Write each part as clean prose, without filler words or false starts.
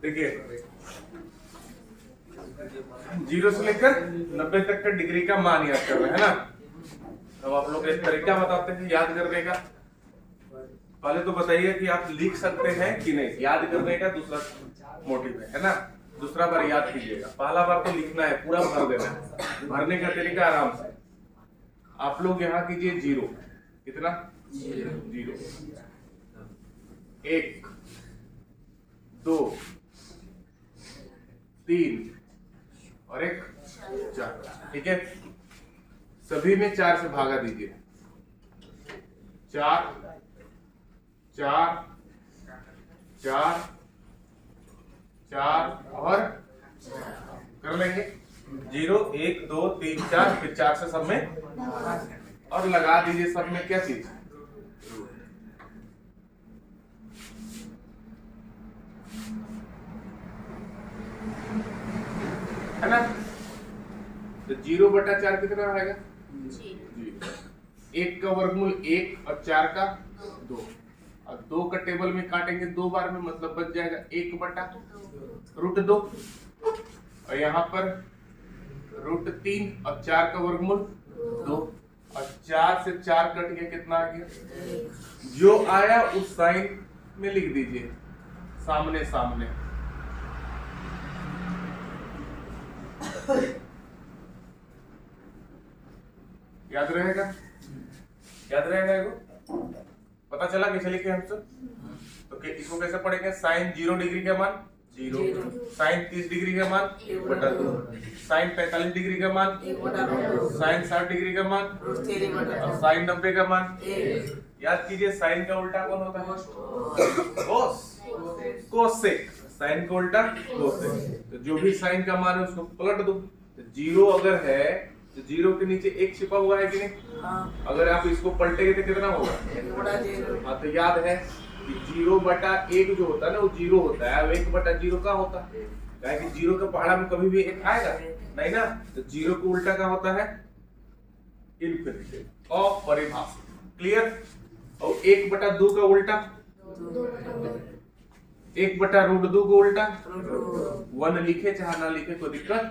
देखिए 0 से लेकर 90 तक का डिग्री का मान याद कर रहे हैं ना। अब आप लोग एक तरीका बताते हैं याद करने का। पहले तो बताइए कि आप लिख सकते हैं कि नहीं। याद करने का दूसरा मोटिव है ना। दूसरा बार याद कीजिएगा, पहला बार तो लिखना है, पूरा भर देना है। भरने का तरीका आराम से आप लोग यहाँ कीजिए 0। कितना 0 1 2 3 और 1 4। ठीक है, सभी में 4 से भागा दीजिए। 4 4 4 4 और कर लेंगे 0 1 2 3 4, फिर 4 से सब में और लगा दीजिए सब में क्या चीज है ना। तो 0/4 कितना आएगा? 1 का वर्गमूल 1 और 4 का 2। और 2 का टेबल में काटेंगे 2 बार में, मतलब बच जाएगा 1/√2। और यहाँ पर √3 और 4 का वर्गमूल 2। और 4 से 4 कट गया, कितना आ गया? जो आया उस साइन में लिख दीजिए, सामने सामने। याद रहेगा? याद रहेगा? इसको पता चला कैसे लिखे हम सब? तो इसको कैसे पढ़ेंगे? साइन 0 डिग्री का मान 0, साइन 30 डिग्री का मान 1/2, साइन 45 डिग्री का मान 1/2, साइन 60 डिग्री का मान और साइन 90 का मान। याद कीजिए, साइन का उल्टा कौन होता है? कोस। कोसेक। साइन का उल्टा कोसेक। तो जो भी साइन का मान है उसको पलट दो। 0 अगर है तो 0 के नीचे 1 छिपा हुआ है कि नहीं? अगर आप इसको पलटेंगे तो कितना होगा? 1/0। तो याद है कि 0/1 जो होता है ना वो 0 होता है। अब 1/0 का होता है, कि 0 के पहाड़ा में कभी भी 1 आएगा नहीं ना। तो 0 का उल्टा का होता है इनफिनिटी, अपरिभाषित। क्लियर? और 1/2 का उल्टा 1/√2 का उल्टा 1 लिखे चाहे ना लिखे कोई दिक्कत।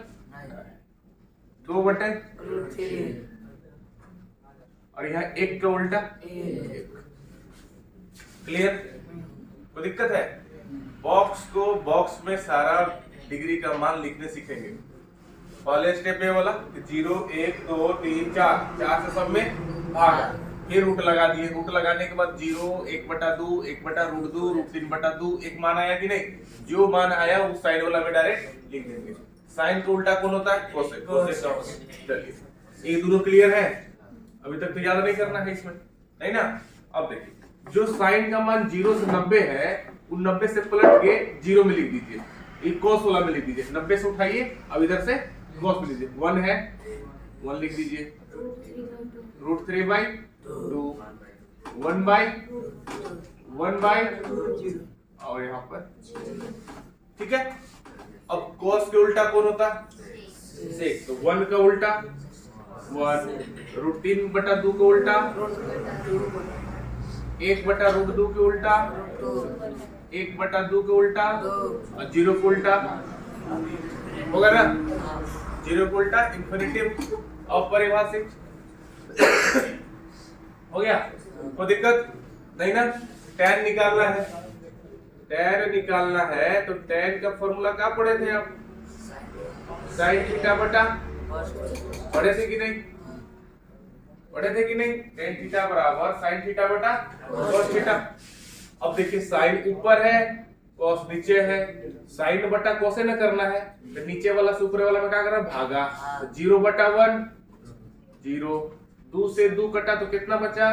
2/√3 और यहाँ 1 का उल्टा 1। क्लियर? कोई दिक्कत है? बॉक्स में सारा डिग्री का मान लिखने सीखेंगे। पहले स्टेप ये वाला 0 1 2 3 4 से सब में भागा, फिर रूट लगा दिए। रूट लगाने के बाद 0 1/2 1/√2 √3/2 एक मान आया कि नहीं? जो मान आया उस साइड वाला में डायरेक्ट लिख देंगे। साइन का उल्टा कौन होता है? कोसेक। चलिए, ये दोनों क्लियर है? अभी तक तो याद नहीं करना है इसमें, नहीं ना। अब देखिए, जो साइन का मान 0 से 90 है, उन 90 से पलट के 0 में लिख दीजिए। ये cos वाला में लिख दीजिए। 90 से उठाइए, अब इधर से cos में लीजिए। 1 है, 1 लिख दीजिए। √3/2 1/1/2 और यहाँ पर। ठीक है, अब cos के उल्टा कौन होता? सेक। तो 1 का उल्टा 1, √3/2 का उल्टा 1/√2 के उल्टा 1/2 के उल्टा और 0 के उल्टा होगा ना। 0 के उल्टा इन्फिनिटिव, अपरिभाषित। हो गया? कोई दिक्कत नहीं ना। tan निकालना है, tan निकालना है तो tan का फॉर्मूला क्या पढ़े थे आप? साइन थीटा बटा, पढ़े थे कि नहीं? पढ़े थे कि नहीं? tan थीटा बराबर साइन थीटा बटा cos थीटा। अब देखिए, साइन ऊपर है, cos नीचे है। साइन बटा cos न करना है तो नीचे वाला से ऊपर वाला में क्या करना? भागा। तो 0/1 0, 2 से 2 कटा तो कितना बचा?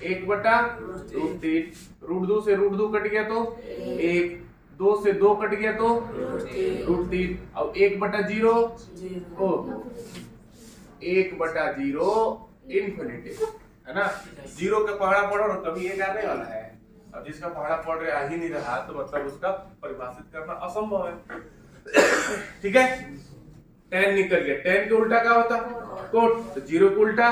1/√3। √2 से √2 कट गया तो 1, 2 से 2 कट गया तो √3। अब 1/0 1/0 इन्फिनिटी, है ना। 0 का पहाड़ा पढ़ो और कभी एक आने वाला है। अब जिसका पहाड़ा पढ़ रहे आ ही नहीं रहा तो मतलब उसका परिभाषित करना असंभव है। ठीक है, tan निकल गया। tan के उल्टा क्या होता? कोट। तो 0 का उल्टा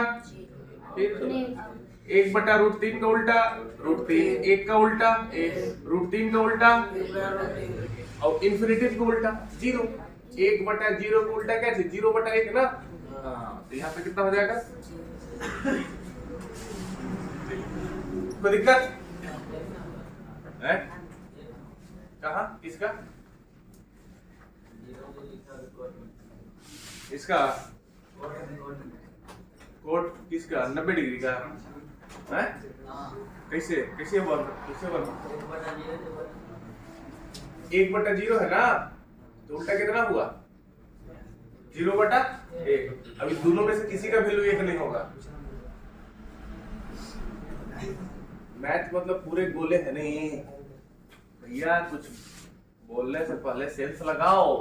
1/√3 का उल्टा √3, 1 का उल्टा 1, √3 का उल्टा और इन्फिनिटिव को उल्टा 0, 1/0 को उल्टा कैसे 0/1 ना। हाँ, तो यहाँ पे कितना हो जाएगा? कोई दिक्कत है? कहाँ किसका? इसका कोट किसका? 90 डिग्री का है? कैसे कैसे बन 1/0 है ना, तो उल्टा कितना हुआ? 0/1। अभी दोनों में से किसी का वैल्यू 1 नहीं होगा। मैथ मतलब पूरे गोले है नहीं भैया, कुछ बोलने से पहले सेंस लगाओ।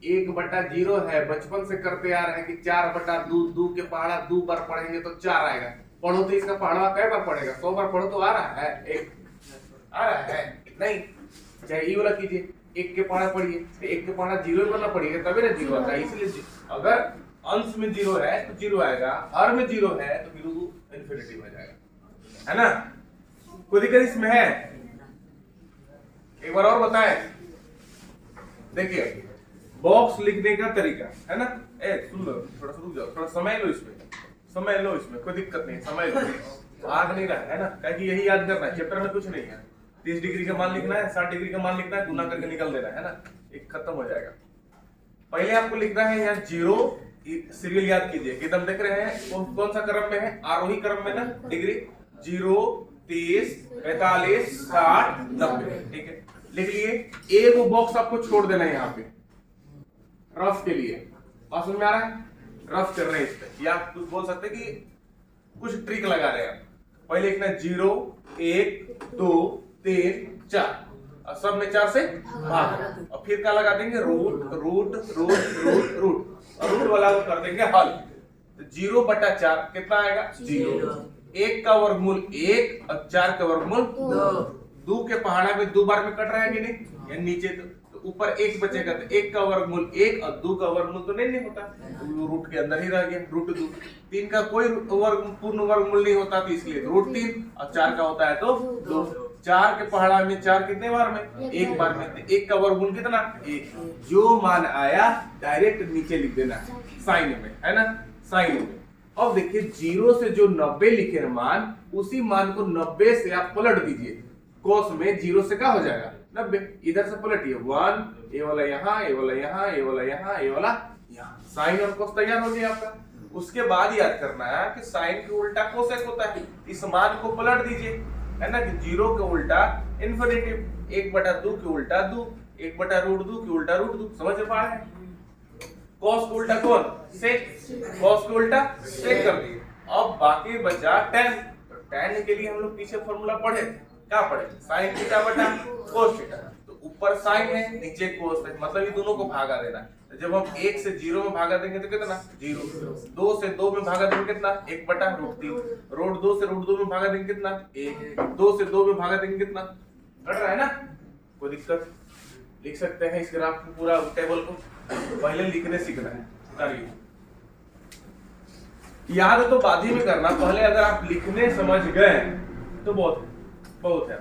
1/0 है, बचपन से करते आ रहे हैं कि 4/2 के पहाड़ा 2 बार पढ़ेंगे तो 4 आएगा। पढ़ो तो इसका पहाड़ा कई बार पढ़ेगा? 100 बार पढ़ो तो आ रहा है, एक आ रहा है नहीं। चाहे ये वाला कीजिए, 1 के पहाड़ा पढ़िए, 1 के पहाड़ा 0 वाला पढ़िएगा तभी ना 0 आता है। इसलिए अगर अंश में 0 है तो 0 आएगा, हर में 0 है तो फिर वो इन्फिनिटी हो जाएगा, है ना। कोई दिक्कत इसमें है? एक बार और बताएं। देखिए बॉक्स लिखने का तरीका है ना। सुन लो, थोड़ा सा रुक जाओ, थोड़ा समय लो इसमें, समय लो इसमें, कोई दिक्कत नहीं, समय लो। आग नहीं रहा है ना, क्योंकि यही याद करना है, चैप्टर में कुछ नहीं है। 30 डिग्री का मान लिखना है, 60 डिग्री का मान लिखना है, गुना करके निकल देना है ना, एक खत्म हो जाएगा। पहले आपको लिखना है यहाँ 0, सीरियल याद कीजिए, एकदम देख रहे हैं कौन सा क्रम में है? आरोही क्रम में ना डिग्री। 0, 30, 45, 60, 90, ठीक है। लिख लिए। एक बॉक्स आपको छोड़ देना है यहाँ पे रफ के लिए। बात समझ में आ रहा है? रफ कर रहे हैं इस पे, या आप कुछ बोल सकते हैं कि कुछ ट्रिक लगा रहे हैं। पहले लिखना 0, 1, 2, 3, 4 और सब में 4 से भाग, और फिर क्या लगा देंगे? Root root root root root, और रूट वाला को कर देंगे हल। तो 0/4 कितना आएगा? 0। 1 का वर्गमूल 1 और 4 का वर्गमूल 2 के पहाड़ा में 2 बार में कट रहा है कि नहीं? या नीचे तो ऊपर 1 बचेगा, तो 1 का वर्गमूल 1 और 2 का वर्गमूल तो नहीं होता, तो रूट के अंदर ही रह गया √2। 3 का कोई पूर्ण वर्गमूल नहीं होता, तो इसलिए √3, और 4 का होता है तो 2। 4 के पहाड़ा में 4 कितने बार में? 1 बार में। 1 का वर्गमूल कितना? 1। जो मान आया डायरेक्ट नीचे लिख देना साइन में, है ना, साइन में। अब देखिए 0 से जो 90 लिखे हैं मान, उसी मान को 90 से आप पलट दीजिए। कोस में 0 से क्या हो जाएगा? 90। इधर से पलटिए 1, ये वाला यहाँ, ये वाला यहाँ, ये वाला यहाँ, ये वाला यहाँ। साइन और कोस तैयार हो गया आपका। उसके बाद याद करना है कि साइन के उल्टा कोसेक होता है। इस मान को पलट दीजिए, है ना, कि 0 के उल्टा इन्फिनिटिव, 1/2 के उल्टा 2, 1/√2 के उल्टा √2। समझ में पा रहे हैं? कॉस के उल्टा कौन? सेक। कॉस के उल्टा सेक कर दिए। अब बाकी बचा tan। तो tan के लिए हम लोग पीछे फॉर्मूला पढ़े थे, क्या पढ़े? साइन थीटा बटा कोस थीटा। तो ऊपर साइन है, नीचे कोस है, मतलब ये दोनों को भागा देना। तो जब हम 1 से 0 में भागा देंगे तो कितना? 0। 2 से 2 में भागा देंगे कितना? 1/√3। √2 से √2 में भागा देंगे कितना? 1। 2 से 2 में भागा देंगे कितना? कट रहा है ना, कोई दिक्कत? लिख सकते हैं इस ग्राफ को, पूरा टेबल को। पहले लिखने सीखना है, करिए। याद तो बाद ही में करना, पहले अगर आप लिखने समझ गए तो बहुत है।